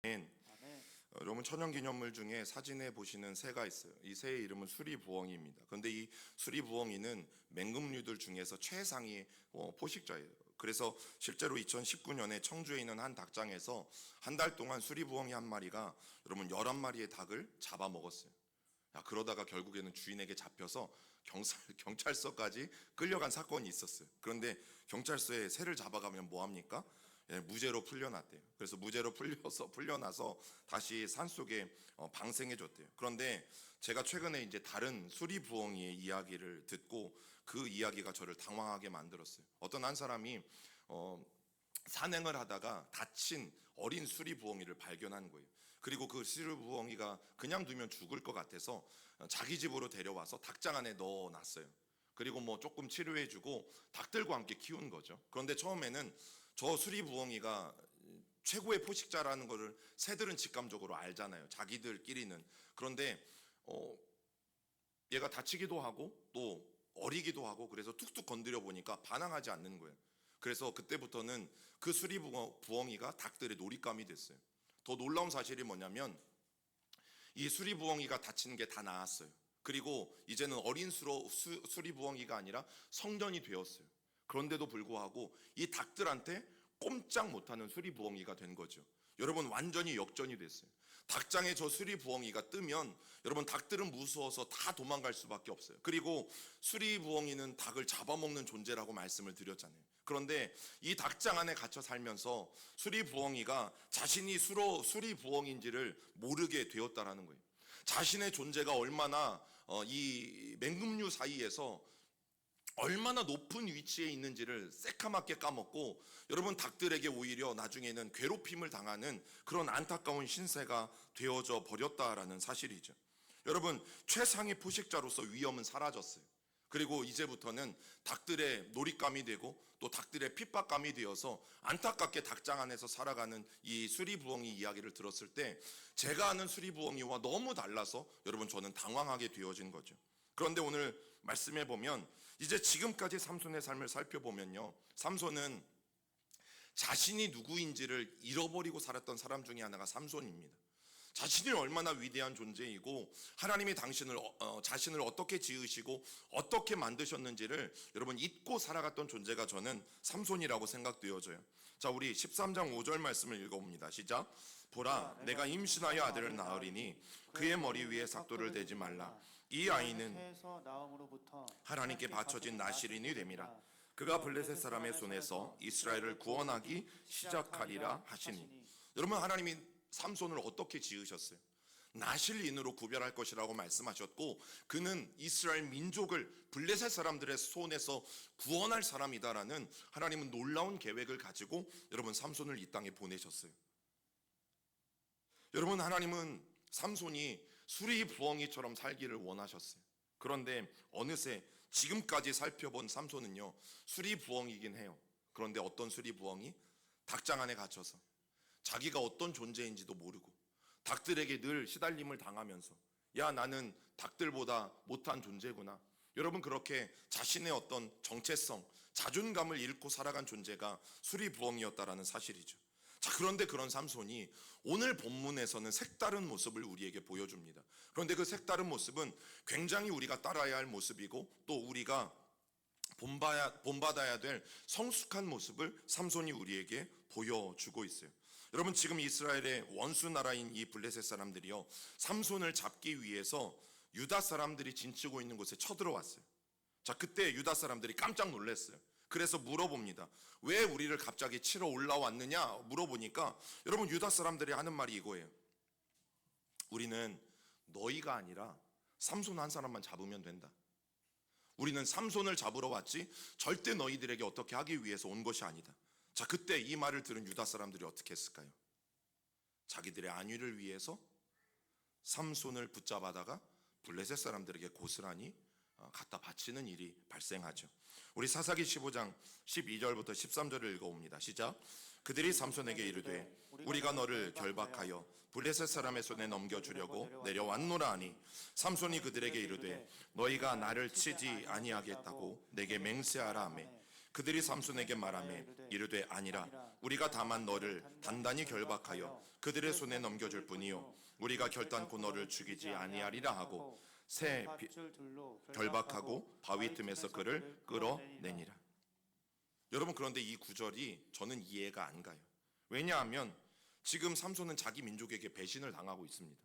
아멘. 아멘. 여러분 천연기념물 중에 사진에 보시는 새가 있어요. 이 새의 이름은 수리부엉이입니다. 그런데 이 수리부엉이는 맹금류들 중에서 최상위 포식자예요. 그래서 실제로 2019년에 청주에 있는 한 닭장에서 한 달 동안 수리부엉이 한 마리가 여러분 11마리의 닭을 잡아먹었어요. 그러다가 결국에는 주인에게 잡혀서 경찰서까지 끌려간 사건이 있었어요. 그런데 경찰서에 새를 잡아가면 뭐합니까? 무죄로 풀려났대요. 그래서 무죄로 풀려나서 다시 산속에 방생해줬대요. 그런데 제가 최근에 이제 다른 수리부엉이의 이야기를 듣고 그 이야기가 저를 당황하게 만들었어요. 어떤 한 사람이 산행을 하다가 다친 어린 수리부엉이를 발견한 거예요. 그리고 그 수리부엉이가 그냥 두면 죽을 것 같아서 자기 집으로 데려와서 닭장 안에 넣어놨어요. 그리고 뭐 조금 치료해주고 닭들과 함께 키운 거죠. 그런데 처음에는 저 수리부엉이가 최고의 포식자라는 거를 새들은 직감적으로 알잖아요. 자기들끼리는. 그런데 얘가 다치기도 하고 또 어리기도 하고 그래서 툭툭 건드려 보니까 반항하지 않는 거예요. 그래서 그때부터는 그 수리부엉이가 닭들의 놀잇감이 됐어요. 더 놀라운 사실이 뭐냐면 이 수리부엉이가 다치는 게 다 나았어요. 그리고 이제는 어린 수리부엉이가 아니라 성년이 되었어요. 그런데도 불구하고 이 닭들한테 꼼짝 못하는 수리부엉이가 된 거죠. 여러분 완전히 역전이 됐어요. 닭장에 저 수리부엉이가 뜨면 여러분 닭들은 무서워서 다 도망갈 수밖에 없어요. 그리고 수리부엉이는 닭을 잡아먹는 존재라고 말씀을 드렸잖아요. 그런데 이 닭장 안에 갇혀 살면서 수리부엉이가 자신이 수리부엉인지를 모르게 되었다라는 거예요. 자신의 존재가 얼마나 이 맹금류 사이에서 얼마나 높은 위치에 있는지를 새카맣게 까먹고 여러분 닭들에게 오히려 나중에는 괴롭힘을 당하는 그런 안타까운 신세가 되어져 버렸다라는 사실이죠. 여러분 최상위 포식자로서 위험은 사라졌어요. 그리고 이제부터는 닭들의 놀잇감이 되고 또 닭들의 핍박감이 되어서 안타깝게 닭장 안에서 살아가는 이 수리부엉이 이야기를 들었을 때 제가 아는 수리부엉이와 너무 달라서 여러분 저는 당황하게 되어진 거죠. 그런데 오늘 말씀해 보면 이제 지금까지 삼손의 삶을 살펴보면요, 삼손은 자신이 누구인지를 잃어버리고 살았던 사람 중에 하나가 삼손입니다. 자신이 얼마나 위대한 존재이고 하나님이 자신을 어떻게 지으시고 어떻게 만드셨는지를 여러분 잊고 살아갔던 존재가 저는 삼손이라고 생각되어져요. 자, 우리 13장 5절 말씀을 읽어봅니다. 시작. 보라, 내가 임신하여 아들을 낳으리니 그의 머리 위에 삭도를 대지 말라. 이 아이는 하나님께 바쳐진 나실인이 됨이라. 그가 블레셋 사람의 손에서 이스라엘을 구원하기 시작하리라 하시니. 여러분 하나님이 삼손을 어떻게 지으셨어요? 나실인으로 구별할 것이라고 말씀하셨고 그는 이스라엘 민족을 블레셋 사람들의 손에서 구원할 사람이다라는 하나님은 놀라운 계획을 가지고 여러분 삼손을 이 땅에 보내셨어요. 여러분 하나님은 삼손이 수리부엉이처럼 살기를 원하셨어요. 그런데 어느새 지금까지 살펴본 삼손은요 수리부엉이긴 해요. 그런데 어떤 수리부엉이? 닭장 안에 갇혀서 자기가 어떤 존재인지도 모르고 닭들에게 늘 시달림을 당하면서 야 나는 닭들보다 못한 존재구나. 여러분 그렇게 자신의 어떤 정체성, 자존감을 잃고 살아간 존재가 수리부엉이였다라는 사실이죠. 자, 그런데 그런 삼손이 오늘 본문에서는 색다른 모습을 우리에게 보여줍니다. 그런데 그 색다른 모습은 굉장히 우리가 따라야 할 모습이고 또 우리가 본받아야 될 성숙한 모습을 삼손이 우리에게 보여주고 있어요. 여러분 지금 이스라엘의 원수 나라인 이 블레셋 사람들이요 삼손을 잡기 위해서 유다 사람들이 진치고 있는 곳에 쳐들어왔어요. 자, 그때 유다 사람들이 깜짝 놀랐어요. 그래서 물어봅니다. 왜 우리를 갑자기 치러 올라왔느냐 물어보니까 여러분 유다 사람들이 하는 말이 이거예요. 우리는 너희가 아니라 삼손 한 사람만 잡으면 된다. 우리는 삼손을 잡으러 왔지 절대 너희들에게 어떻게 하기 위해서 온 것이 아니다. 자, 그때 이 말을 들은 유다 사람들이 어떻게 했을까요? 자기들의 안위를 위해서 삼손을 붙잡아다가 블레셋 사람들에게 고스란히 갖다 바치는 일이 발생하죠. 우리 사사기 15장 12절부터 13절을 읽어봅니다. 시작. 그들이 삼손에게 이르되 우리가 너를 결박하여 블레셋 사람의 손에 넘겨주려고 내려왔노라 하니 삼손이 그들에게 이르되 너희가 나를 치지 아니하겠다고 내게 맹세하라 하매 그들이 삼손에게 말하매 이르되 아니라 우리가 다만 너를 단단히 결박하여 그들의 손에 넘겨줄 뿐이요 우리가 결단코 너를 죽이지 아니하리라 하고 새 결박하고 바위 틈에서 그를 끌어내니라. 여러분, 그런데 이 구절이 저는 이해가 안 가요. 왜냐하면 지금 삼손은 자기 민족에게 배신을 당하고 있습니다.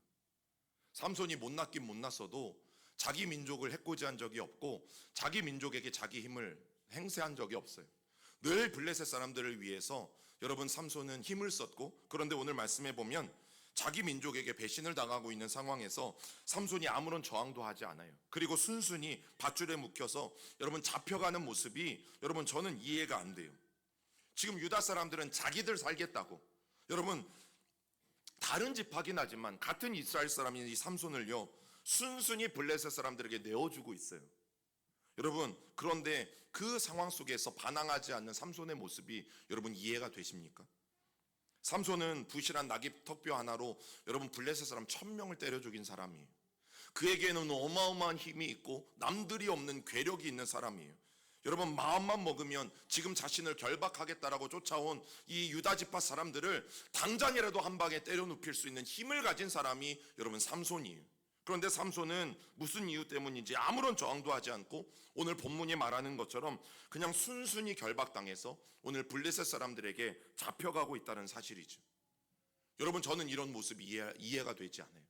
삼손이 못났긴 못났어도 자기 민족을 해코지한 적이 없고 자기 민족에게 자기 힘을 행세한 적이 없어요. 늘 블레셋 사람들을 위해서 여러분 삼손은 힘을 썼고, 그런데 오늘 말씀해 보면 자기 민족에게 배신을 당하고 있는 상황에서 삼손이 아무런 저항도 하지 않아요. 그리고 순순히 밧줄에 묶여서 여러분 잡혀가는 모습이 여러분 저는 이해가 안 돼요. 지금 유다 사람들은 자기들 살겠다고, 여러분 다른 집하긴 하지만 같은 이스라엘 사람인 이 삼손을요 순순히 블레셋 사람들에게 내어주고 있어요. 여러분, 그런데 그 상황 속에서 반항하지 않는 삼손의 모습이 여러분 이해가 되십니까? 삼손은 부실한 나귀 턱뼈 하나로 여러분 블레셋 사람 1000명을 때려 죽인 사람이에요. 그에게는 어마어마한 힘이 있고 남들이 없는 괴력이 있는 사람이에요. 여러분, 마음만 먹으면 지금 자신을 결박하겠다라고 쫓아온 이 유다 지파 사람들을 당장이라도 한 방에 때려 눕힐 수 있는 힘을 가진 사람이 여러분 삼손이에요. 그런데 삼손은 무슨 이유 때문인지 아무런 저항도 하지 않고 오늘 본문이 말하는 것처럼 그냥 순순히 결박당해서 오늘 블레셋 사람들에게 잡혀가고 있다는 사실이죠. 여러분, 저는 이런 모습이 이해가 되지 않아요.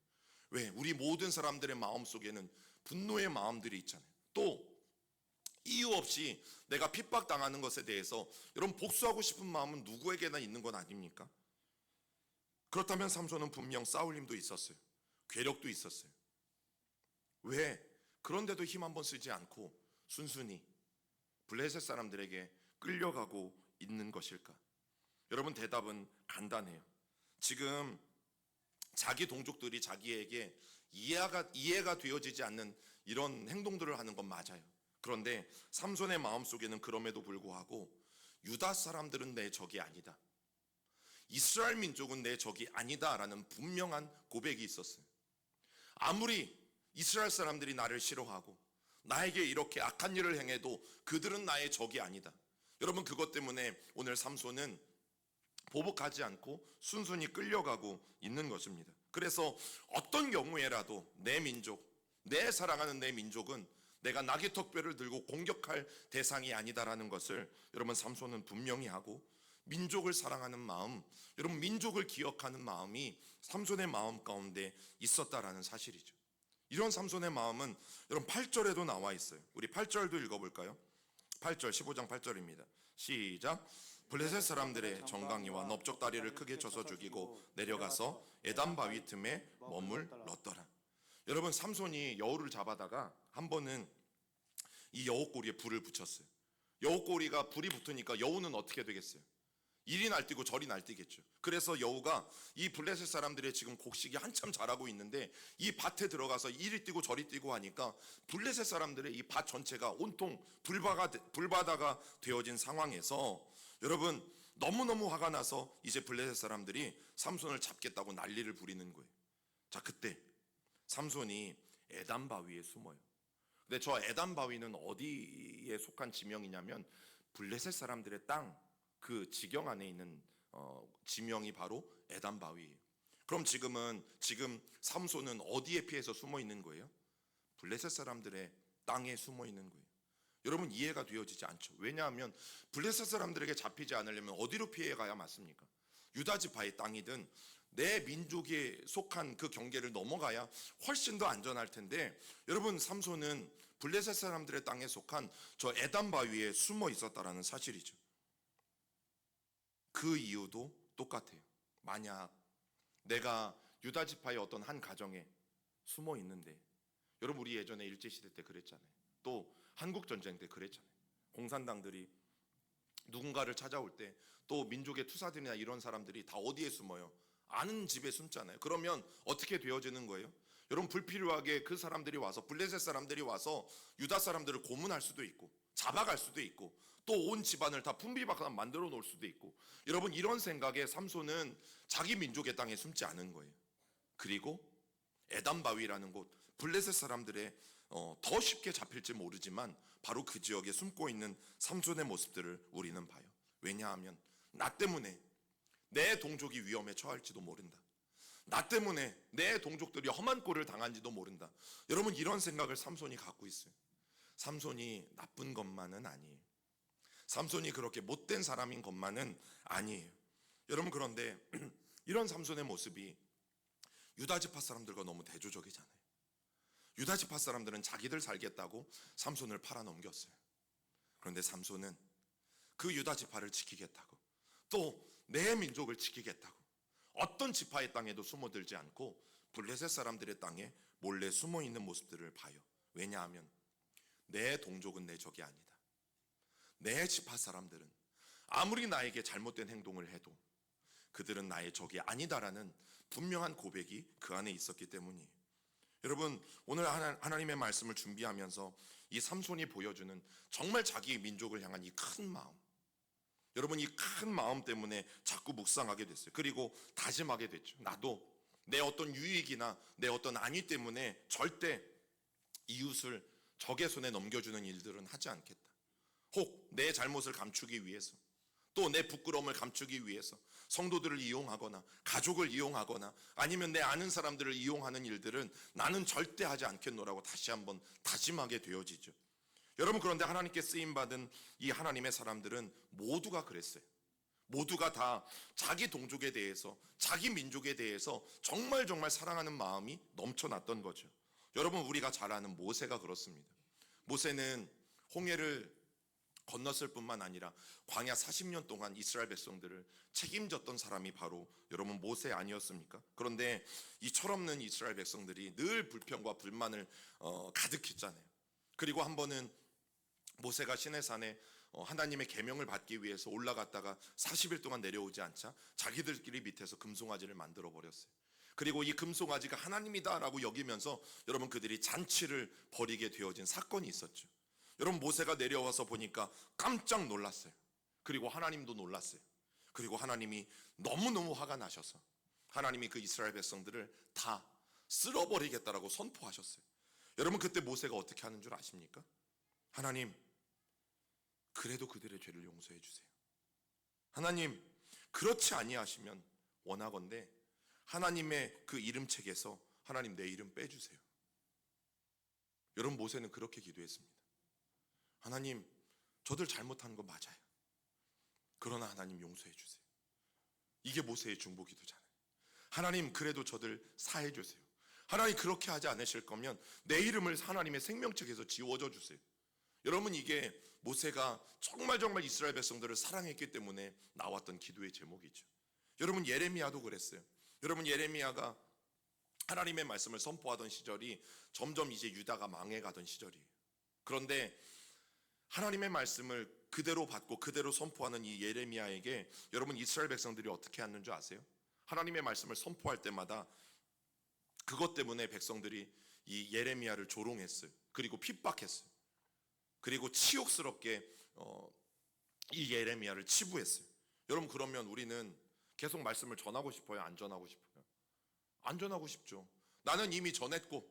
왜? 우리 모든 사람들의 마음속에는 분노의 마음들이 있잖아요. 또 이유 없이 내가 핍박당하는 것에 대해서 여러분 복수하고 싶은 마음은 누구에게나 있는 건 아닙니까? 그렇다면 삼손은 분명 싸울 힘도 있었어요. 괴력도 있었어요. 왜? 그런데도 힘 한번 쓰지 않고 순순히 블레셋 사람들에게 끌려가고 있는 것일까? 여러분, 대답은 간단해요. 지금 자기 동족들이 자기에게 이해가 되어지지 않는 이런 행동들을 하는 건 맞아요. 그런데 삼손의 마음속에는 그럼에도 불구하고 유다 사람들은 내 적이 아니다, 이스라엘 민족은 내 적이 아니다라는 분명한 고백이 있었어요. 아무리 이스라엘 사람들이 나를 싫어하고 나에게 이렇게 악한 일을 행해도 그들은 나의 적이 아니다. 여러분, 그것 때문에 오늘 삼손은 보복하지 않고 순순히 끌려가고 있는 것입니다. 그래서 어떤 경우에라도 내 민족, 내 사랑하는 내 민족은 내가 나귀 턱뼈를 들고 공격할 대상이 아니다라는 것을 여러분 삼손은 분명히 하고, 민족을 사랑하는 마음, 여러분 민족을 기억하는 마음이 삼손의 마음 가운데 있었다라는 사실이죠. 이런 삼손의 마음은 여러분 8절에도 나와 있어요. 우리 8절도 읽어볼까요? 8절, 15장 8절입니다. 시작. 블레셋 사람들의 정강이와 넓적다리를 크게 쳐서 죽이고 내려가서 에담 바위 틈에 머물렀더라. 여러분, 삼손이 여우를 잡아다가 한 번은 이 여우꼬리에 불을 붙였어요. 여우꼬리가 불이 붙으니까 여우는 어떻게 되겠어요? 이리 날뛰고 저리 날뛰겠죠. 그래서 여우가 이 블레셋 사람들의 지금 곡식이 한참 자라고 있는데 이 밭에 들어가서 이리 뛰고 저리 뛰고 하니까 블레셋 사람들의 이 밭 전체가 온통 불바다가 되어진 상황에서 여러분 너무너무 화가 나서 이제 블레셋 사람들이 삼손을 잡겠다고 난리를 부리는 거예요. 자, 그때 삼손이 에담 바위에 숨어요. 근데 저 에담 바위는 어디에 속한 지명이냐면 블레셋 사람들의 땅, 그 지경 안에 있는 지명이 바로 에담 바위예요. 그럼 지금 삼손은 어디에 피해서 숨어 있는 거예요? 블레셋 사람들의 땅에 숨어 있는 거예요. 여러분, 이해가 되어지지 않죠. 왜냐하면 블레셋 사람들에게 잡히지 않으려면 어디로 피해 가야 맞습니까? 유다 지파의 땅이든 내 민족에 속한 그 경계를 넘어가야 훨씬 더 안전할 텐데, 여러분 삼손은 블레셋 사람들의 땅에 속한 저 에담 바위에 숨어 있었다라는 사실이죠. 그 이유도 똑같아요. 만약 내가 유다 지파의 어떤 한 가정에 숨어 있는데, 여러분 우리 예전에 일제시대 때 그랬잖아요. 또 한국전쟁 때 그랬잖아요. 공산당들이 누군가를 찾아올 때 또 민족의 투사들이나 이런 사람들이 다 어디에 숨어요? 아는 집에 숨잖아요. 그러면 어떻게 되어지는 거예요? 여러분, 불필요하게 그 사람들이 와서, 블레셋 사람들이 와서 유다 사람들을 고문할 수도 있고 잡아갈 수도 있고 또 온 집안을 다 풍비박산 만들어 놓을 수도 있고, 여러분 이런 생각에 삼손은 자기 민족의 땅에 숨지 않은 거예요. 그리고 에담 바위라는 곳, 블레셋 사람들의 더 쉽게 잡힐지 모르지만 바로 그 지역에 숨고 있는 삼손의 모습들을 우리는 봐요. 왜냐하면 나 때문에 내 동족이 위험에 처할지도 모른다. 나 때문에 내 동족들이 험한 꼴을 당한지도 모른다. 여러분, 이런 생각을 삼손이 갖고 있어요. 삼손이 나쁜 것만은 아니에요. 삼손이 그렇게 못된 사람인 것만은 아니에요. 여러분, 그런데 이런 삼손의 모습이 유다지파 사람들과 너무 대조적이잖아요. 유다지파 사람들은 자기들 살겠다고 삼손을 팔아 넘겼어요. 그런데 삼손은 그 유다지파를 지키겠다고, 또 내 민족을 지키겠다고 어떤 지파의 땅에도 숨어들지 않고 블레셋 사람들의 땅에 몰래 숨어 있는 모습들을 봐요. 왜냐하면 내 동족은 내 적이 아니다. 내 지파 사람들은 아무리 나에게 잘못된 행동을 해도 그들은 나의 적이 아니다라는 분명한 고백이 그 안에 있었기 때문이에요. 여러분, 오늘 하나님의 말씀을 준비하면서 이 삼손이 보여주는 정말 자기 민족을 향한 이 큰 마음, 여러분, 이 큰 마음 때문에 자꾸 묵상하게 됐어요. 그리고 다짐하게 됐죠. 나도 내 어떤 유익이나 내 어떤 안위 때문에 절대 이웃을 적의 손에 넘겨주는 일들은 하지 않겠다. 혹 내 잘못을 감추기 위해서, 또 내 부끄러움을 감추기 위해서 성도들을 이용하거나 가족을 이용하거나 아니면 내 아는 사람들을 이용하는 일들은 나는 절대 하지 않겠노라고 다시 한번 다짐하게 되어지죠. 여러분, 그런데 하나님께 쓰임받은 이 하나님의 사람들은 모두가 그랬어요. 모두가 다 자기 동족에 대해서, 자기 민족에 대해서 정말 사랑하는 마음이 넘쳐났던 거죠. 여러분, 우리가 잘 아는 모세가 그렇습니다. 모세는 홍해를 건넜을 뿐만 아니라 광야 40년 동안 이스라엘 백성들을 책임졌던 사람이 바로 여러분 모세 아니었습니까? 그런데 이 철없는 이스라엘 백성들이 늘 불평과 불만을 가득했잖아요. 그리고 한 번은 모세가 시내산에 하나님의 계명을 받기 위해서 올라갔다가 40일 동안 내려오지 않자 자기들끼리 밑에서 금송아지를 만들어 버렸어요. 그리고 이 금송아지가 하나님이다라고 여기면서 여러분 그들이 잔치를 벌이게 되어진 사건이 있었죠. 여러분, 모세가 내려와서 보니까 깜짝 놀랐어요. 그리고 하나님도 놀랐어요. 그리고 하나님이 너무너무 화가 나셔서 하나님이 그 이스라엘 백성들을 다 쓸어버리겠다라고 선포하셨어요. 여러분, 그때 모세가 어떻게 하는 줄 아십니까? 하나님, 그래도 그들의 죄를 용서해 주세요. 하나님, 그렇지 아니하시면 원하건대 하나님의 그 이름책에서 하나님 내 이름 빼주세요. 여러분, 모세는 그렇게 기도했습니다. 하나님, 저들 잘못한 거 맞아요. 그러나 하나님 용서해 주세요. 이게 모세의 중보 기도잖아요. 하나님, 그래도 저들 사해 주세요. 하나님, 그렇게 하지 않으실 거면 내 이름을 하나님의 생명책에서 지워줘 주세요. 여러분, 이게 모세가 정말 이스라엘 백성들을 사랑했기 때문에 나왔던 기도의 제목이죠. 여러분, 예레미야도 그랬어요. 여러분, 예레미야가 하나님의 말씀을 선포하던 시절이 점점 이제 유다가 망해가던 시절이에요. 그런데 하나님의 말씀을 그대로 받고 그대로 선포하는 이 예레미야에게 여러분 이스라엘 백성들이 어떻게 하는 줄 아세요? 하나님의 말씀을 선포할 때마다 그것 때문에 백성들이 이 예레미야를 조롱했어요. 그리고 핍박했어요. 그리고 치욕스럽게 이 예레미야를 치부했어요. 여러분, 그러면 우리는 계속 말씀을 전하고 싶어요? 안 전하고 싶어요? 안 전하고 싶죠. 나는 이미 전했고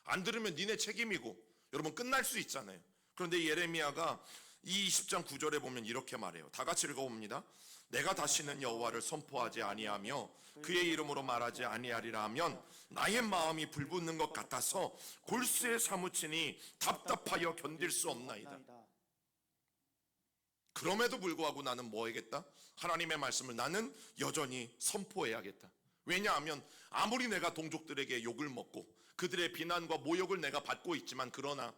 안 들으면 니네 책임이고 여러분 끝날 수 있잖아요. 그런데 예레미야가 이 20장 9절에 보면 이렇게 말해요. 다 같이 읽어봅니다. 내가 다시는 여호와를 선포하지 아니하며 그의 이름으로 말하지 아니하리라 하면 나의 마음이 불붙는 것 같아서 골수에 사무치니 답답하여 견딜 수 없나이다. 그럼에도 불구하고 나는 뭐 해야겠다? 하나님의 말씀을 나는 여전히 선포해야겠다. 왜냐하면 아무리 내가 동족들에게 욕을 먹고 그들의 비난과 모욕을 내가 받고 있지만 그러나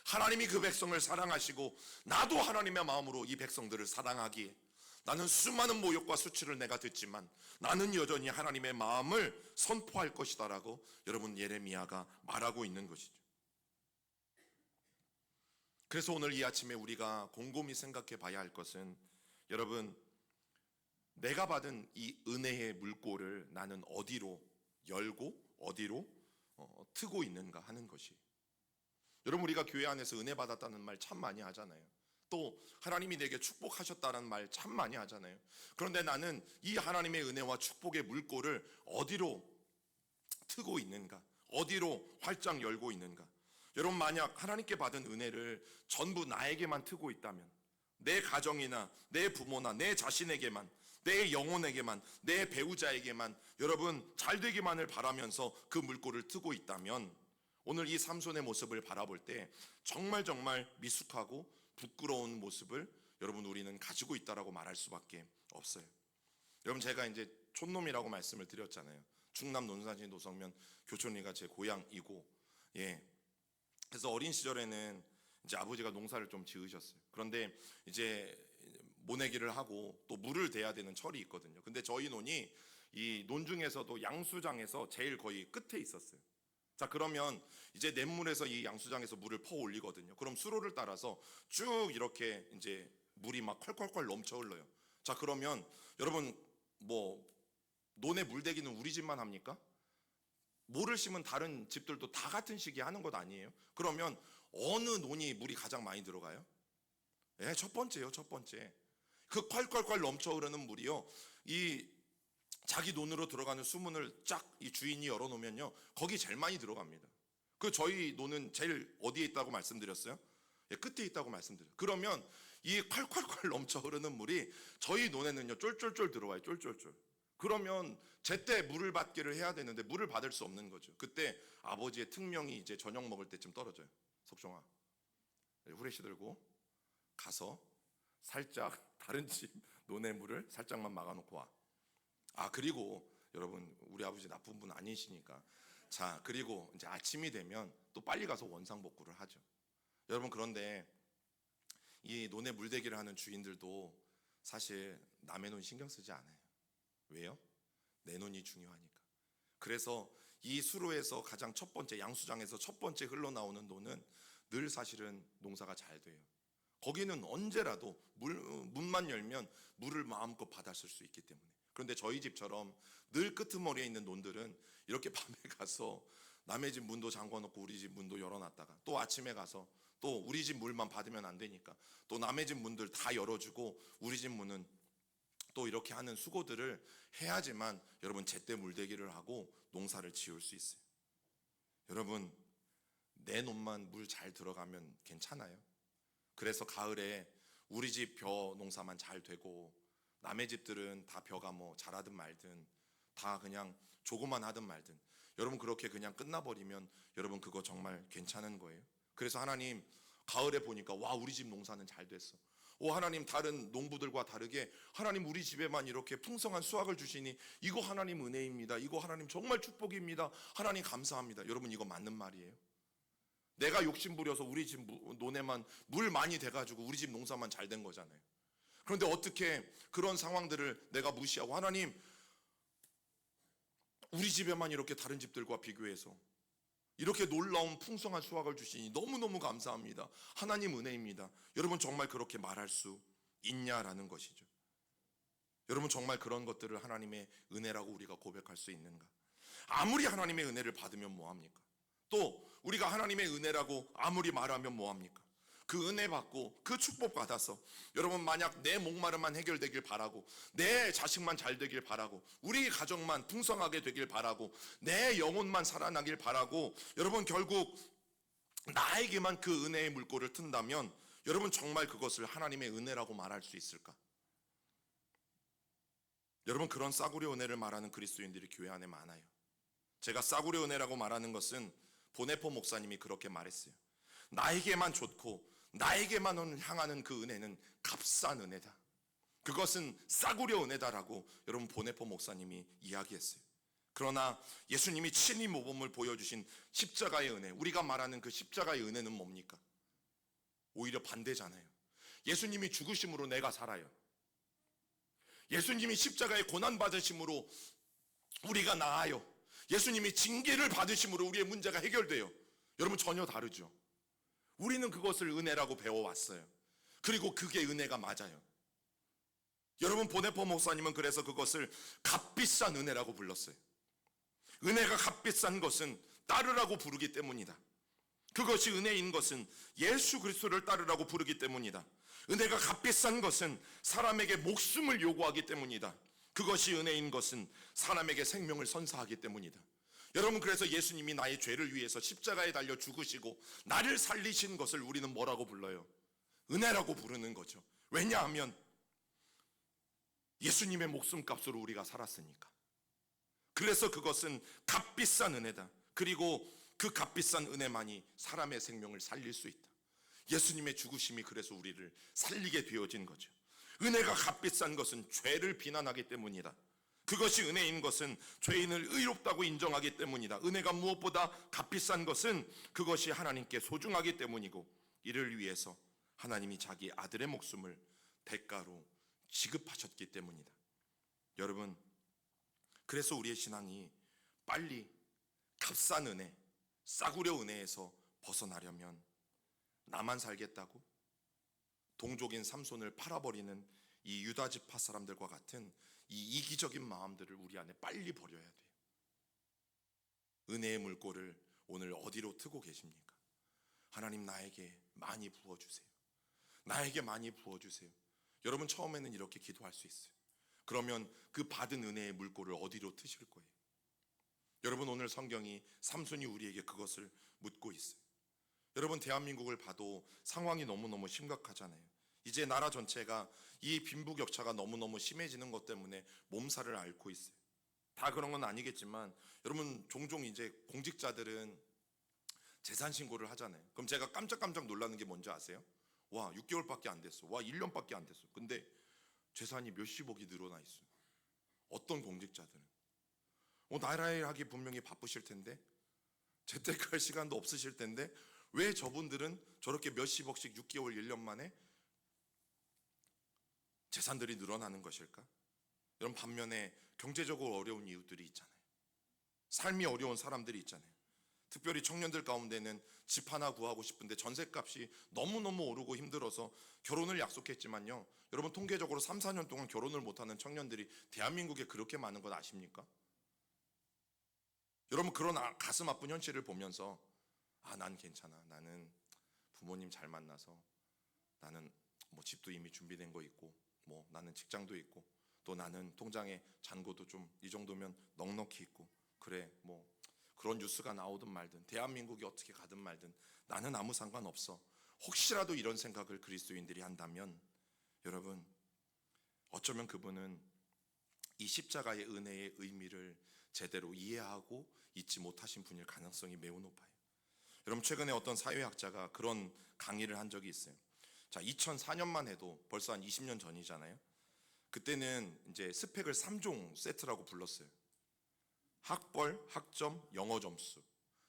하나님이 그 백성을 사랑하시고 나도 하나님의 마음으로 이 백성들을 사랑하기에 나는 수많은 모욕과 수치를 내가 듣지만 나는 여전히 하나님의 마음을 선포할 것이다 라고 여러분 예레미야가 말하고 있는 것이죠. 그래서 오늘 이 아침에 우리가 곰곰이 생각해 봐야 할 것은 여러분 내가 받은 이 은혜의 물꼬를 나는 어디로 열고 어디로 트고 있는가 하는 것이. 여러분, 우리가 교회 안에서 은혜 받았다는 말 참 많이 하잖아요. 또 하나님이 내게 축복하셨다는 말 참 많이 하잖아요. 그런데 나는 이 하나님의 은혜와 축복의 물꼬를 어디로 트고 있는가? 어디로 활짝 열고 있는가? 여러분, 만약 하나님께 받은 은혜를 전부 나에게만 트고 있다면, 내 가정이나 내 부모나 내 자신에게만, 내 영혼에게만, 내 배우자에게만 여러분 잘 되기만을 바라면서 그 물꼬를 트고 있다면, 오늘 이 삼손의 모습을 바라볼 때 정말 미숙하고 부끄러운 모습을 여러분 우리는 가지고 있다라고 말할 수밖에 없어요. 여러분, 제가 이제 촌놈이라고 말씀을 드렸잖아요. 충남 논산시 노성면 교촌리가 제 고향이고, 그래서 어린 시절에는 이제 아버지가 농사를 좀 지으셨어요. 그런데 이제 모내기를 하고 또 물을 대야 되는 철이 있거든요. 근데 저희 논이 이 논 중에서도 양수장에서 제일 거의 끝에 있었어요. 자, 그러면 이제 냇물에서 이 양수장에서 물을 퍼 올리거든요. 그럼 수로를 따라서 쭉 이렇게 이제 물이 막 콸콸콸 넘쳐 흘러요. 자, 그러면 여러분, 뭐 논에 물대기는 우리 집만 합니까? 모를 심은 다른 집들도 다 같은 시기에 하는 것 아니에요? 그러면 어느 논이 물이 가장 많이 들어가요? 첫 번째요, 첫 번째. 그 콸콸콸 넘쳐 흐르는 물이요, 이 자기 논으로 들어가는 수문을 쫙 이 주인이 열어놓으면요, 거기 제일 많이 들어갑니다. 그 저희 논은 제일 어디에 있다고 말씀드렸어요? 끝에 있다고 말씀드려요. 그러면 이 콸콸콸 넘쳐 흐르는 물이 저희 논에는요 쫄쫄쫄 들어와요. 쫄쫄쫄. 그러면 제때 물을 받기를 해야 되는데 물을 받을 수 없는 거죠. 그때 아버지의 특명이 이제 저녁 먹을 때쯤 떨어져요. 석종아, 후레쉬 들고 가서 살짝 다른 집 논의 물을 살짝만 막아놓고 와. 아, 그리고 여러분, 우리 아버지 나쁜 분 아니시니까, 자, 그리고 이제 아침이 되면 또 빨리 가서 원상복구를 하죠. 여러분, 그런데 이 논에 물대기를 하는 주인들도 사실 남의 논 신경 쓰지 않아요. 왜요? 내 논이 중요하니까. 그래서 이 수로에서 가장 첫 번째, 양수장에서 첫 번째 흘러나오는 논은 늘 사실은 농사가 잘 돼요. 거기는 언제라도 문만 열면 물을 마음껏 받았을 수 있기 때문에. 그런데 저희 집처럼 늘 끄트머리에 있는 논들은 이렇게 밤에 가서 남의 집 문도 잠궈놓고 우리 집 문도 열어놨다가 또 아침에 가서 또 우리 집 물만 받으면 안 되니까 또 남의 집 문들 다 열어주고 우리 집 문은 또 이렇게 하는 수고들을 해야지만 여러분 제때 물대기를 하고 농사를 지을 수 있어요. 여러분, 내 논만 물 잘 들어가면 괜찮아요. 그래서 가을에 우리 집 벼 농사만 잘 되고 남의 집들은 다 벼가 뭐 잘하든 말든 다 그냥 조그만 하든 말든 여러분 그렇게 그냥 끝나버리면 여러분 그거 정말 괜찮은 거예요. 그래서 하나님 가을에 보니까 와, 우리 집 농사는 잘 됐어. 오, 하나님 다른 농부들과 다르게 하나님 우리 집에만 이렇게 풍성한 수확을 주시니 이거 하나님 은혜입니다. 이거 하나님 정말 축복입니다. 하나님 감사합니다. 여러분, 이거 맞는 말이에요? 내가 욕심부려서 우리 집 논에만 물 많이 돼가지고 우리 집 농사만 잘 된 거잖아요. 그런데 어떻게 그런 상황들을 내가 무시하고 하나님 우리 집에만 이렇게 다른 집들과 비교해서 이렇게 놀라운 풍성한 수확을 주시니 너무너무 감사합니다. 하나님 은혜입니다. 여러분, 정말 그렇게 말할 수 있냐라는 것이죠. 여러분, 정말 그런 것들을 하나님의 은혜라고 우리가 고백할 수 있는가? 아무리 하나님의 은혜를 받으면 뭐합니까? 또 우리가 하나님의 은혜라고 아무리 말하면 뭐합니까? 그 은혜 받고 그 축복 받아서 여러분, 만약 내 목마름만 해결되길 바라고 내 자식만 잘 되길 바라고 우리 가정만 풍성하게 되길 바라고 내 영혼만 살아나길 바라고 여러분 결국 나에게만 그 은혜의 물꼬를 튼다면 여러분 정말 그것을 하나님의 은혜라고 말할 수 있을까? 여러분, 그런 싸구려 은혜를 말하는 그리스도인들이 교회 안에 많아요. 제가 싸구려 은혜라고 말하는 것은 보네포 목사님이 그렇게 말했어요. 나에게만 좋고 나에게만 향하는 그 은혜는 값싼 은혜다. 그것은 싸구려 은혜다라고 여러분 보네포 목사님이 이야기했어요. 그러나 예수님이 친히 모범을 보여주신 십자가의 은혜, 우리가 말하는 그 십자가의 은혜는 뭡니까? 오히려 반대잖아요. 예수님이 죽으심으로 내가 살아요. 예수님이 십자가의 고난 받으심으로 우리가 나아요. 예수님이 징계를 받으심으로 우리의 문제가 해결돼요. 여러분, 전혀 다르죠. 우리는 그것을 은혜라고 배워왔어요. 그리고 그게 은혜가 맞아요. 여러분, 보네포 목사님은 그래서 그것을 값비싼 은혜라고 불렀어요. 은혜가 값비싼 것은 따르라고 부르기 때문이다. 그것이 은혜인 것은 예수 그리스도를 따르라고 부르기 때문이다. 은혜가 값비싼 것은 사람에게 목숨을 요구하기 때문이다. 그것이 은혜인 것은 사람에게 생명을 선사하기 때문이다. 여러분, 그래서 예수님이 나의 죄를 위해서 십자가에 달려 죽으시고 나를 살리신 것을 우리는 뭐라고 불러요? 은혜라고 부르는 거죠. 왜냐하면 예수님의 목숨값으로 우리가 살았으니까. 그래서 그것은 값비싼 은혜다. 그리고 그 값비싼 은혜만이 사람의 생명을 살릴 수 있다. 예수님의 죽으심이 그래서 우리를 살리게 되어진 거죠. 은혜가 값비싼 것은 죄를 비난하기 때문이다. 그것이 은혜인 것은 죄인을 의롭다고 인정하기 때문이다. 은혜가 무엇보다 값비싼 것은 그것이 하나님께 소중하기 때문이고, 이를 위해서 하나님이 자기 아들의 목숨을 대가로 지급하셨기 때문이다. 여러분, 그래서 우리의 신앙이 빨리 값싼 은혜, 싸구려 은혜에서 벗어나려면 나만 살겠다고 동족인 삼손을 팔아버리는 이 유다 지파 사람들과 같은 이 이기적인 마음들을 우리 안에 빨리 버려야 돼요. 은혜의 물꼬를 오늘 어디로 트고 계십니까? 하나님, 나에게 많이 부어주세요. 나에게 많이 부어주세요. 여러분, 처음에는 이렇게 기도할 수 있어요. 그러면 그 받은 은혜의 물꼬를 어디로 트실 거예요? 여러분, 오늘 성경이 삼손이 우리에게 그것을 묻고 있어요. 여러분, 대한민국을 봐도 상황이 너무너무 심각하잖아요. 이제 나라 전체가 이 빈부격차가 너무너무 심해지는 것 때문에 몸살을 앓고 있어요. 다 그런 건 아니겠지만 여러분, 종종 이제 공직자들은 재산 신고를 하잖아요. 그럼 제가 깜짝깜짝 놀라는 게 뭔지 아세요? 와, 6개월밖에 안 됐어. 와, 1년밖에 안 됐어. 근데 재산이 몇십억이 늘어나 있어요. 어떤 공직자들은 나라일 하기 분명히 바쁘실 텐데, 재택할 시간도 없으실 텐데 왜 저분들은 저렇게 몇십억씩 6개월, 1년 만에 재산들이 늘어나는 것일까? 여러분, 반면에 경제적으로 어려운 이웃들이 있잖아요. 삶이 어려운 사람들이 있잖아요. 특별히 청년들 가운데는 집 하나 구하고 싶은데 전셋값이 너무너무 오르고 힘들어서 결혼을 약속했지만요, 여러분, 통계적으로 3, 4년 동안 결혼을 못하는 청년들이 대한민국에 그렇게 많은 건 아십니까? 여러분, 그런 가슴 아픈 현실을 보면서 난 괜찮아. 나는 부모님 잘 만나서, 나는 뭐 집도 이미 준비된 거 있고, 뭐 나는 직장도 있고, 또 나는 통장에 잔고도 좀 이 정도면 넉넉히 있고, 그래, 뭐 그런 뉴스가 나오든 말든, 대한민국이 어떻게 가든 말든 나는 아무 상관없어. 혹시라도 이런 생각을 그리스도인들이 한다면, 여러분, 어쩌면 그분은 이 십자가의 은혜의 의미를 제대로 이해하고 잊지 못하신 분일 가능성이 매우 높아요. 여러분, 최근에 어떤 사회학자가 그런 강의를 한 적이 있어요. 자, 2004년만 해도 벌써 한 20년 전이잖아요. 그때는 이제 스펙을 3종 세트라고 불렀어요. 학벌, 학점, 영어 점수.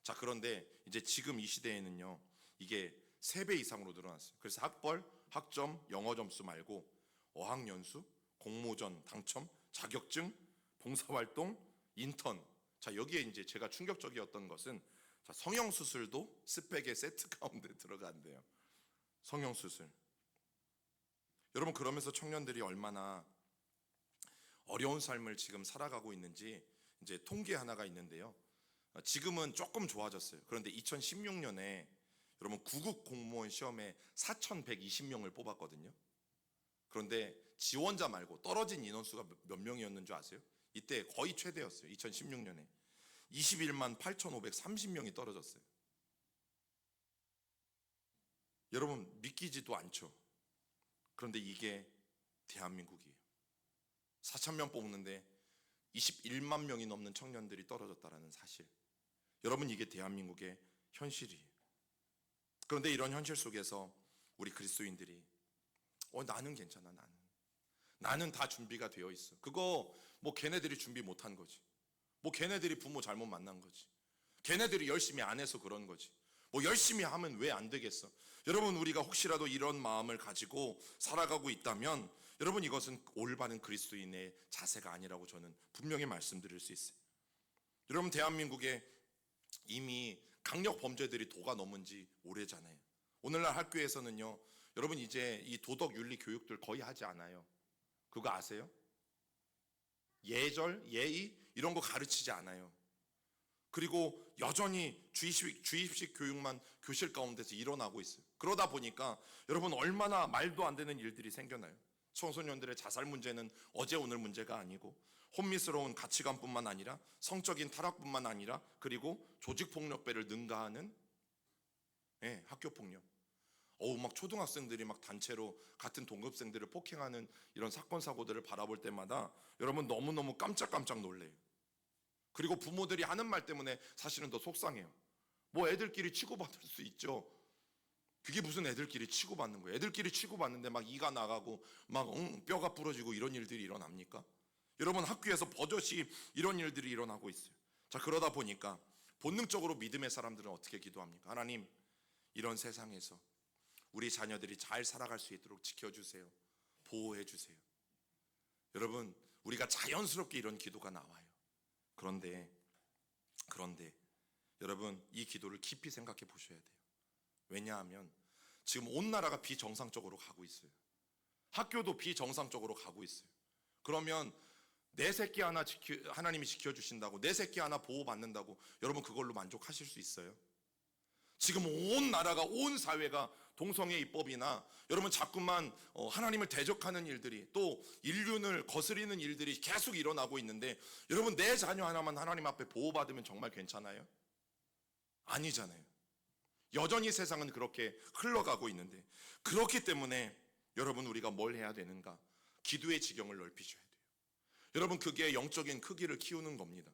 자, 그런데 이제 지금 이 시대에는요, 이게 3배 이상으로 늘어났어요. 그래서 학벌, 학점, 영어 점수 말고 어학연수, 공모전 당첨, 자격증, 봉사활동, 인턴. 자, 여기에 이제 제가 충격적이었던 것은, 자, 성형수술도 스펙의 세트 가운데 들어간대요. 성형수술. 여러분, 그러면서 청년들이 얼마나 어려운 삶을 지금 살아가고 있는지 이제 통계 하나가 있는데요. 지금은 조금 좋아졌어요. 그런데 2016년에 여러분, 구급 공무원 시험에 4,120명을 뽑았거든요. 그런데 지원자 말고 떨어진 인원수가 몇 명이었는 줄 아세요? 이때 거의 최대였어요. 2016년에 21만 8,530명이 떨어졌어요. 여러분, 믿기지도 않죠. 그런데 이게 대한민국이에요. 4,000명 뽑는데 21만 명이 넘는 청년들이 떨어졌다는 사실. 여러분, 이게 대한민국의 현실이에요. 그런데 이런 현실 속에서 우리 그리스도인들이 나는 괜찮아. 나는 다 준비가 되어 있어. 그거 뭐 걔네들이 준비 못한 거지. 뭐 걔네들이 부모 잘못 만난 거지. 걔네들이 열심히 안 해서 그런 거지. 뭐 열심히 하면 왜 안 되겠어? 여러분, 우리가 혹시라도 이런 마음을 가지고 살아가고 있다면, 여러분, 이것은 올바른 그리스도인의 자세가 아니라고 저는 분명히 말씀드릴 수 있어요. 여러분, 대한민국에 이미 강력 범죄들이 도가 넘은 지 오래잖아요. 오늘날 학교에서는요, 여러분, 이제 이 도덕 윤리 교육들 거의 하지 않아요. 그거 아세요? 예절, 예의 이런 거 가르치지 않아요. 그리고 여전히 주입식 교육만 교실 가운데서 일어나고 있어요. 그러다 보니까 여러분, 얼마나 말도 안 되는 일들이 생겨나요. 청소년들의 자살 문제는 어제 오늘 문제가 아니고 혼미스러운 가치관뿐만 아니라 성적인 타락뿐만 아니라 그리고 조직폭력배를 능가하는 학교폭력. 막 초등학생들이 막 단체로 같은 동급생들을 폭행하는 이런 사건 사고들을 바라볼 때마다 여러분 너무너무 깜짝깜짝 놀래요. 그리고 부모들이 하는 말 때문에 사실은 더 속상해요. 뭐 애들끼리 치고받을 수 있죠. 그게 무슨 애들끼리 치고받는 거예요. 애들끼리 치고받는데 막 이가 나가고 막 뼈가 부러지고 이런 일들이 일어납니까? 여러분 학교에서 버젓이 이런 일들이 일어나고 있어요. 자, 그러다 보니까 본능적으로 믿음의 사람들은 어떻게 기도합니까? 하나님, 이런 세상에서 우리 자녀들이 잘 살아갈 수 있도록 지켜주세요. 보호해 주세요. 여러분, 우리가 자연스럽게 이런 기도가 나와요. 그런데 여러분, 이 기도를 깊이 생각해 보셔야 돼요. 왜냐하면 지금 온 나라가 비정상적으로 가고 있어요. 학교도 비정상적으로 가고 있어요. 그러면 내 새끼 하나 하나님이 지켜주신다고, 내 새끼 하나 보호받는다고 여러분 그걸로 만족하실 수 있어요? 지금 온 나라가, 온 사회가 동성애 입법이나 여러분 자꾸만 하나님을 대적하는 일들이, 또 인륜을 거스리는 일들이 계속 일어나고 있는데 여러분 내 자녀 하나만 하나님 앞에 보호받으면 정말 괜찮아요? 아니잖아요. 여전히 세상은 그렇게 흘러가고 있는데, 그렇기 때문에 여러분 우리가 뭘 해야 되는가? 기도의 지경을 넓히셔야 돼요. 여러분 그게 영적인 크기를 키우는 겁니다.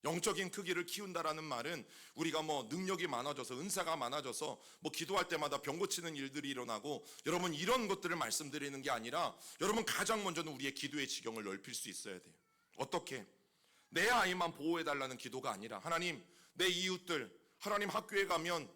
영적인 크기를 키운다라는 말은 우리가 뭐 능력이 많아져서, 은사가 많아져서 뭐 기도할 때마다 병 고치는 일들이 일어나고 여러분 이런 것들을 말씀드리는 게 아니라, 여러분 가장 먼저는 우리의 기도의 지경을 넓힐 수 있어야 돼요. 어떻게? 내 아이만 보호해달라는 기도가 아니라, 하나님 내 이웃들, 하나님 학교에 가면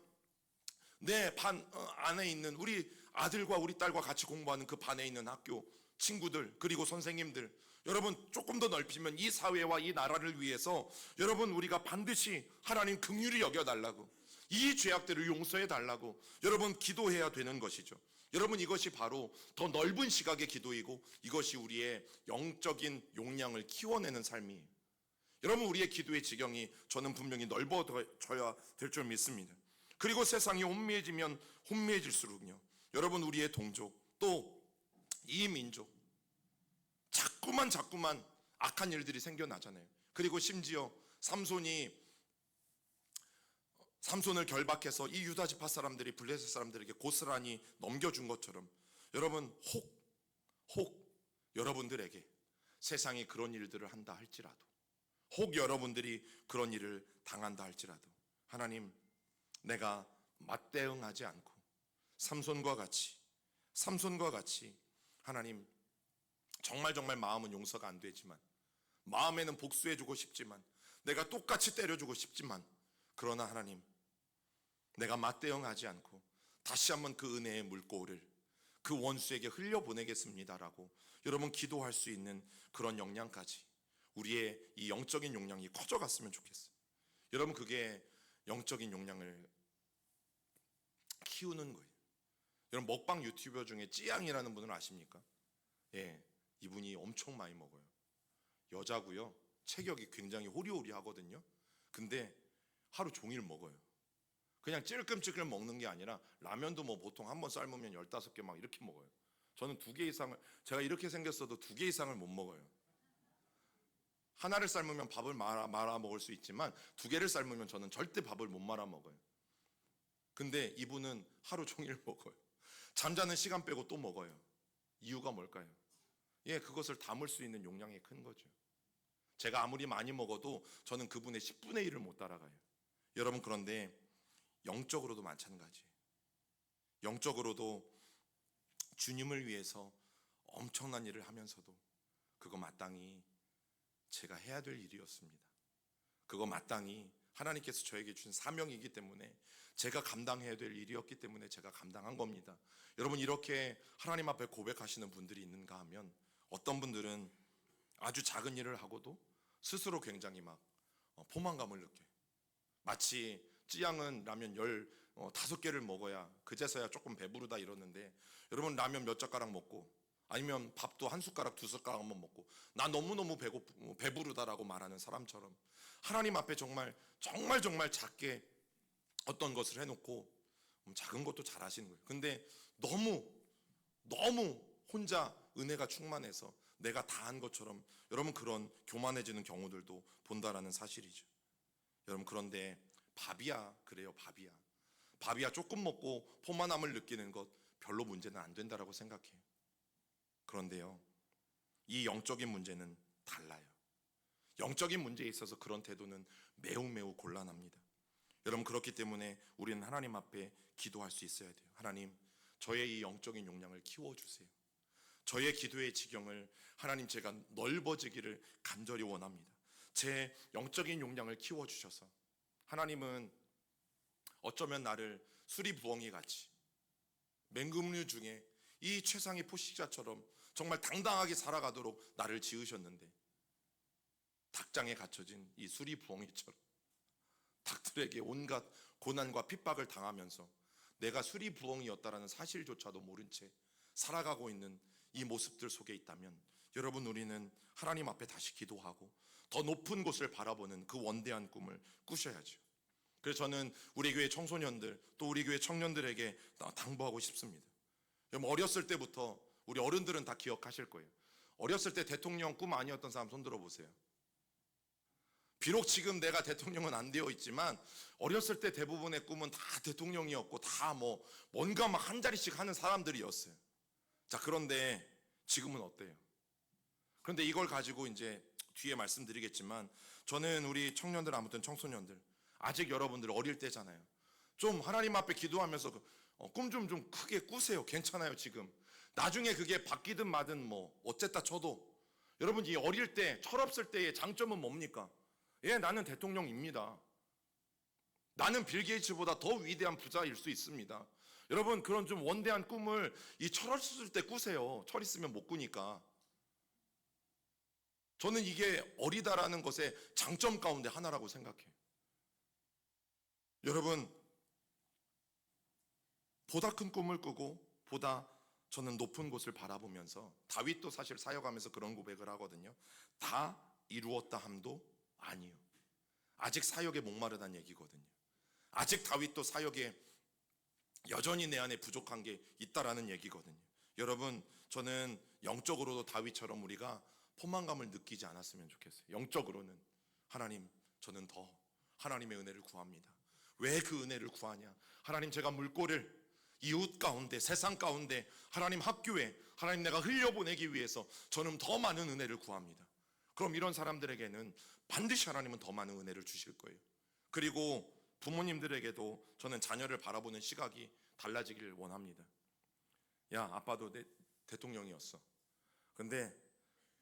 내 반 안에 있는 우리 아들과 우리 딸과 같이 공부하는 그 반에 있는 학교 친구들, 그리고 선생님들, 여러분 조금 더 넓히면 이 사회와 이 나라를 위해서 여러분 우리가 반드시 하나님 긍휼히 여겨달라고, 이 죄악들을 용서해 달라고 여러분 기도해야 되는 것이죠. 여러분 이것이 바로 더 넓은 시각의 기도이고, 이것이 우리의 영적인 용량을 키워내는 삶이에요. 여러분 우리의 기도의 지경이 저는 분명히 넓어져야 될 줄 믿습니다. 그리고 세상이 혼미해지면 혼미해질수록요, 여러분 우리의 동족, 또 이 민족 자꾸만 악한 일들이 생겨나잖아요. 그리고 심지어 삼손을 결박해서 이 유다 지파 사람들이 블레셋 사람들에게 고스란히 넘겨준 것처럼, 여러분 혹 여러분들에게 세상이 그런 일들을 한다 할지라도, 혹 여러분들이 그런 일을 당한다 할지라도, 하나님 내가 맞대응하지 않고 삼손과 같이 하나님 정말 마음은 용서가 안 되지만, 마음에는 복수해주고 싶지만, 내가 똑같이 때려주고 싶지만, 그러나 하나님 내가 맞대응하지 않고 다시 한번 그 은혜의 물꼬를 그 원수에게 흘려보내겠습니다라고 여러분 기도할 수 있는 그런 역량까지, 우리의 이 영적인 용량이 커져갔으면 좋겠어요. 여러분 그게 영적인 용량을 키우는 거예요. 여러분 먹방 유튜버 중에 찌양이라는 분을 아십니까? 예, 이분이 엄청 많이 먹어요. 여자고요, 체격이 굉장히 호리호리하거든요. 근데 하루 종일 먹어요. 그냥 찔끔찔끔 먹는 게 아니라 라면도 뭐 보통 한 번 삶으면 15개 막 이렇게 먹어요. 저는 2개 이상을, 제가 이렇게 생겼어도 2개 이상을 못 먹어요. 하나를 삶으면 밥을 말아 먹을 수 있지만 2개를 삶으면 저는 절대 밥을 못 말아 먹어요. 근데 이분은 하루 종일 먹어요. 잠자는 시간 빼고 또 먹어요. 이유가 뭘까요? 그것을 담을 수 있는 용량이 큰 거죠. 제가 아무리 많이 먹어도 저는 그분의 10분의 1을 못 따라가요. 여러분 그런데 영적으로도 마찬가지예요. 영적으로도 주님을 위해서 엄청난 일을 하면서도 그거 마땅히 제가 해야 될 일이었습니다. 그거 마땅히 하나님께서 저에게 주신 사명이기 때문에, 제가 감당해야 될 일이었기 때문에 제가 감당한 겁니다. 여러분 이렇게 하나님 앞에 고백하시는 분들이 있는가 하면, 어떤 분들은 아주 작은 일을 하고도 스스로 굉장히 막 포만감을 느껴요. 마치 찌양은 라면 15개를 먹어야 그제서야 조금 배부르다 이러는데, 여러분 라면 몇 젓가락 먹고, 아니면 밥도 한 숟가락 2숟가락만 먹고 나 너무너무 배부르다라고 말하는 사람처럼, 하나님 앞에 정말 작게 어떤 것을 해놓고 작은 것도 잘 하시는 거예요. 근데 너무 혼자 은혜가 충만해서 내가 다 한 것처럼 여러분 그런 교만해지는 경우들도 본다라는 사실이죠. 여러분 그런데 밥이야 그래요. 밥이야 조금 먹고 포만함을 느끼는 것 별로 문제는 안 된다라고 생각해요. 그런데요, 이 영적인 문제는 달라요. 영적인 문제에 있어서 그런 태도는 매우 곤란합니다. 여러분 그렇기 때문에 우리는 하나님 앞에 기도할 수 있어야 돼요. 하나님, 저의 이 영적인 용량을 키워주세요. 저의 기도의 지경을 하나님 제가 넓어지기를 간절히 원합니다. 제 영적인 용량을 키워주셔서 하나님은 어쩌면 나를 수리부엉이 같이 맹금류 중에 이 최상의 포식자처럼 정말 당당하게 살아가도록 나를 지으셨는데 닭장에 갇혀진 이 수리부엉이처럼 닭들에게 온갖 고난과 핍박을 당하면서 내가 수리부엉이였다라는 사실조차도 모른 채 살아가고 있는 이 모습들 속에 있다면 여러분 우리는 하나님 앞에 다시 기도하고 더 높은 곳을 바라보는 그 원대한 꿈을 꾸셔야죠. 그래서 저는 우리 교회 청소년들 또 우리 교회 청년들에게 당부하고 싶습니다. 여러분 어렸을 때부터 우리 어른들은 다 기억하실 거예요. 어렸을 때 대통령 꿈 아니었던 사람 손 들어보세요. 비록 지금 내가 대통령은 안 되어 있지만 어렸을 때 대부분의 꿈은 다 대통령이었고 다 뭔가 막 한 자리씩 하는 사람들이었어요. 자, 그런데 지금은 어때요? 그런데 이걸 가지고 이제 뒤에 말씀드리겠지만 저는 우리 청년들 아무튼 청소년들 아직 여러분들 어릴 때잖아요. 좀 하나님 앞에 기도하면서 꿈 좀 크게 꾸세요. 괜찮아요. 지금 나중에 그게 바뀌든 마든 어쨌다 쳐도 여러분 이 어릴 때 철없을 때의 장점은 뭡니까? 예, 나는 대통령입니다. 나는 빌 게이츠보다 더 위대한 부자일 수 있습니다. 여러분 그런 좀 원대한 꿈을 이 철없을 때 꾸세요. 철 있으면 못 꾸니까. 저는 이게 어리다라는 것의 장점 가운데 하나라고 생각해요. 여러분 보다 큰 꿈을 꾸고 보다 저는 높은 곳을 바라보면서 다윗도 사실 사역하면서 그런 고백을 하거든요. 다 이루었다 함도 아니요. 아직 사역에 목마르다는 얘기거든요. 아직 다윗도 사역에 여전히 내 안에 부족한 게 있다라는 얘기거든요. 여러분 저는 영적으로도 다윗처럼 우리가 포만감을 느끼지 않았으면 좋겠어요. 영적으로는 하나님 저는 더 하나님의 은혜를 구합니다. 왜 그 은혜를 구하냐? 하나님 제가 물꼬를 이웃 가운데 세상 가운데 하나님 학교에 하나님 내가 흘려보내기 위해서 저는 더 많은 은혜를 구합니다. 그럼 이런 사람들에게는 반드시 하나님은 더 많은 은혜를 주실 거예요. 그리고 부모님들에게도 저는 자녀를 바라보는 시각이 달라지길 원합니다. 야, 아빠도 내 대통령이었어. 근데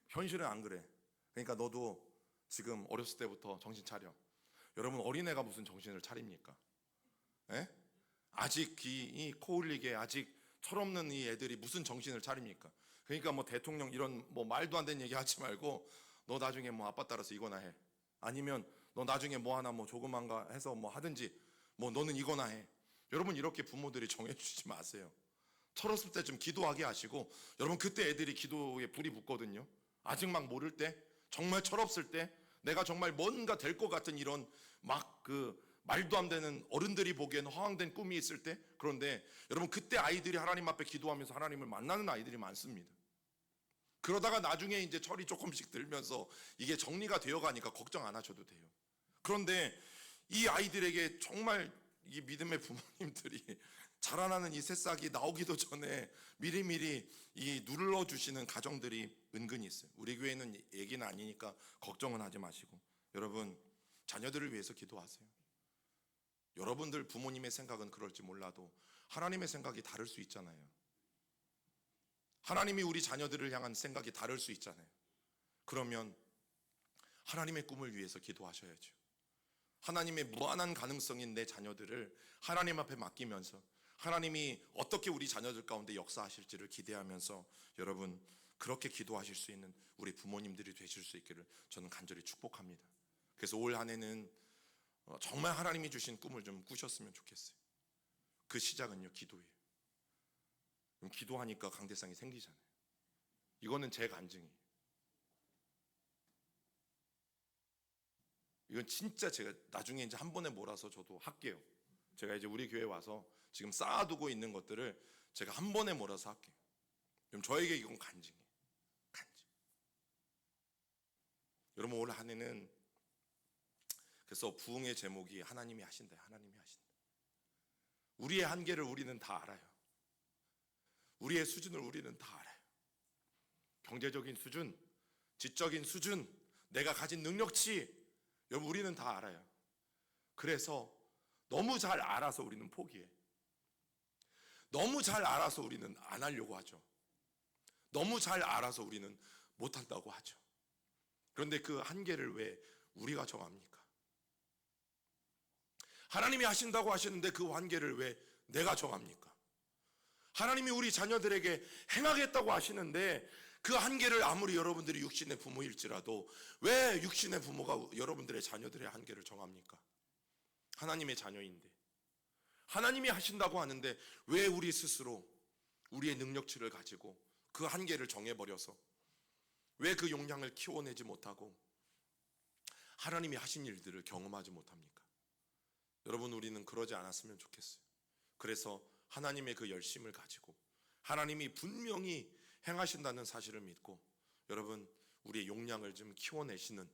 현실은 안 그래. 그러니까 너도 지금 어렸을 때부터 정신 차려. 여러분 어린애가 무슨 정신을 차립니까? 에? 아직 이 코흘리게 아직 철없는 이 애들이 무슨 정신을 차립니까? 그러니까 대통령 이런 말도 안 되는 얘기 하지 말고 너 나중에 아빠 따라서 이거나 해. 아니면 너 나중에 하나 조그만가 해서 하든지 너는 이거나 해. 여러분 이렇게 부모들이 정해주지 마세요. 철없을 때 좀 기도하게 하시고 여러분 그때 애들이 기도에 불이 붙거든요. 아직 막 모를 때 정말 철없을 때 내가 정말 뭔가 될 것 같은 이런 말도 안 되는 어른들이 보기에는 허황된 꿈이 있을 때 그런데 여러분 그때 아이들이 하나님 앞에 기도하면서 하나님을 만나는 아이들이 많습니다. 그러다가 나중에 이제 철이 조금씩 들면서 이게 정리가 되어 가니까 걱정 안 하셔도 돼요. 그런데 이 아이들에게 정말 이 믿음의 부모님들이 자라나는 이 새싹이 나오기도 전에 미리미리 이 눌러주시는 가정들이 은근히 있어요. 우리 교회는 얘기는 아니니까 걱정은 하지 마시고 여러분 자녀들을 위해서 기도하세요. 여러분들 부모님의 생각은 그럴지 몰라도 하나님의 생각이 다를 수 있잖아요. 하나님이 우리 자녀들을 향한 생각이 다를 수 있잖아요. 그러면 하나님의 꿈을 위해서 기도하셔야죠. 하나님의 무한한 가능성인 내 자녀들을 하나님 앞에 맡기면서 하나님이 어떻게 우리 자녀들 가운데 역사하실지를 기대하면서 여러분 그렇게 기도하실 수 있는 우리 부모님들이 되실 수 있기를 저는 간절히 축복합니다. 그래서 올 한 해는 정말 하나님이 주신 꿈을 좀 꾸셨으면 좋겠어요. 그 시작은요 기도예요. 그럼 기도하니까 강대상이 생기잖아요. 이거는 제 간증이에요. 이건 진짜 제가 나중에 이제 한 번에 몰아서 저도 할게요. 제가 이제 우리 교회 와서 지금 쌓아두고 있는 것들을 제가 한 번에 몰아서 할게요. 여러분, 저에게 이건 간증이에요. 간증. 여러분, 올 한 해는 그래서 부흥의 제목이 하나님이 하신다. 하나님이 하신다. 우리의 한계를 우리는 다 알아요. 우리의 수준을 우리는 다 알아요. 경제적인 수준, 지적인 수준, 내가 가진 능력치, 여러분 우리는 다 알아요. 그래서 너무 잘 알아서 우리는 포기해. 너무 잘 알아서 우리는 안 하려고 하죠. 너무 잘 알아서 우리는 못한다고 하죠. 그런데 그 한계를 왜 우리가 정합니까? 하나님이 하신다고 하시는데 그 한계를 왜 내가 정합니까? 하나님이 우리 자녀들에게 행하겠다고 하시는데 그 한계를 아무리 여러분들이 육신의 부모일지라도 왜 육신의 부모가 여러분들의 자녀들의 한계를 정합니까? 하나님의 자녀인데, 하나님이 하신다고 하는데 왜 우리 스스로 우리의 능력치를 가지고 그 한계를 정해버려서 왜 그 용량을 키워내지 못하고 하나님이 하신 일들을 경험하지 못합니까? 여러분, 우리는 그러지 않았으면 좋겠어요. 그래서 하나님의 그 열심을 가지고 하나님이 분명히 행하신다는 사실을 믿고 여러분, 우리의 용량을 좀 키워내시는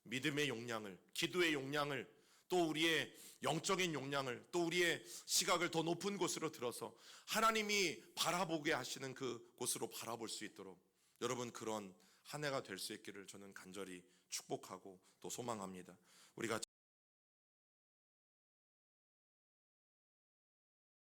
믿음의 용량을, 기도의 용량을, 또 우리의 영적인 용량을, 또 우리의 시각을 더 높은 곳으로 들어서 하나님이 바라보게 하시는 그 곳으로 바라볼 수 있도록 여러분, 그런 한 해가 될 수 있기를 저는 간절히 축복하고 또 소망합니다. 우리가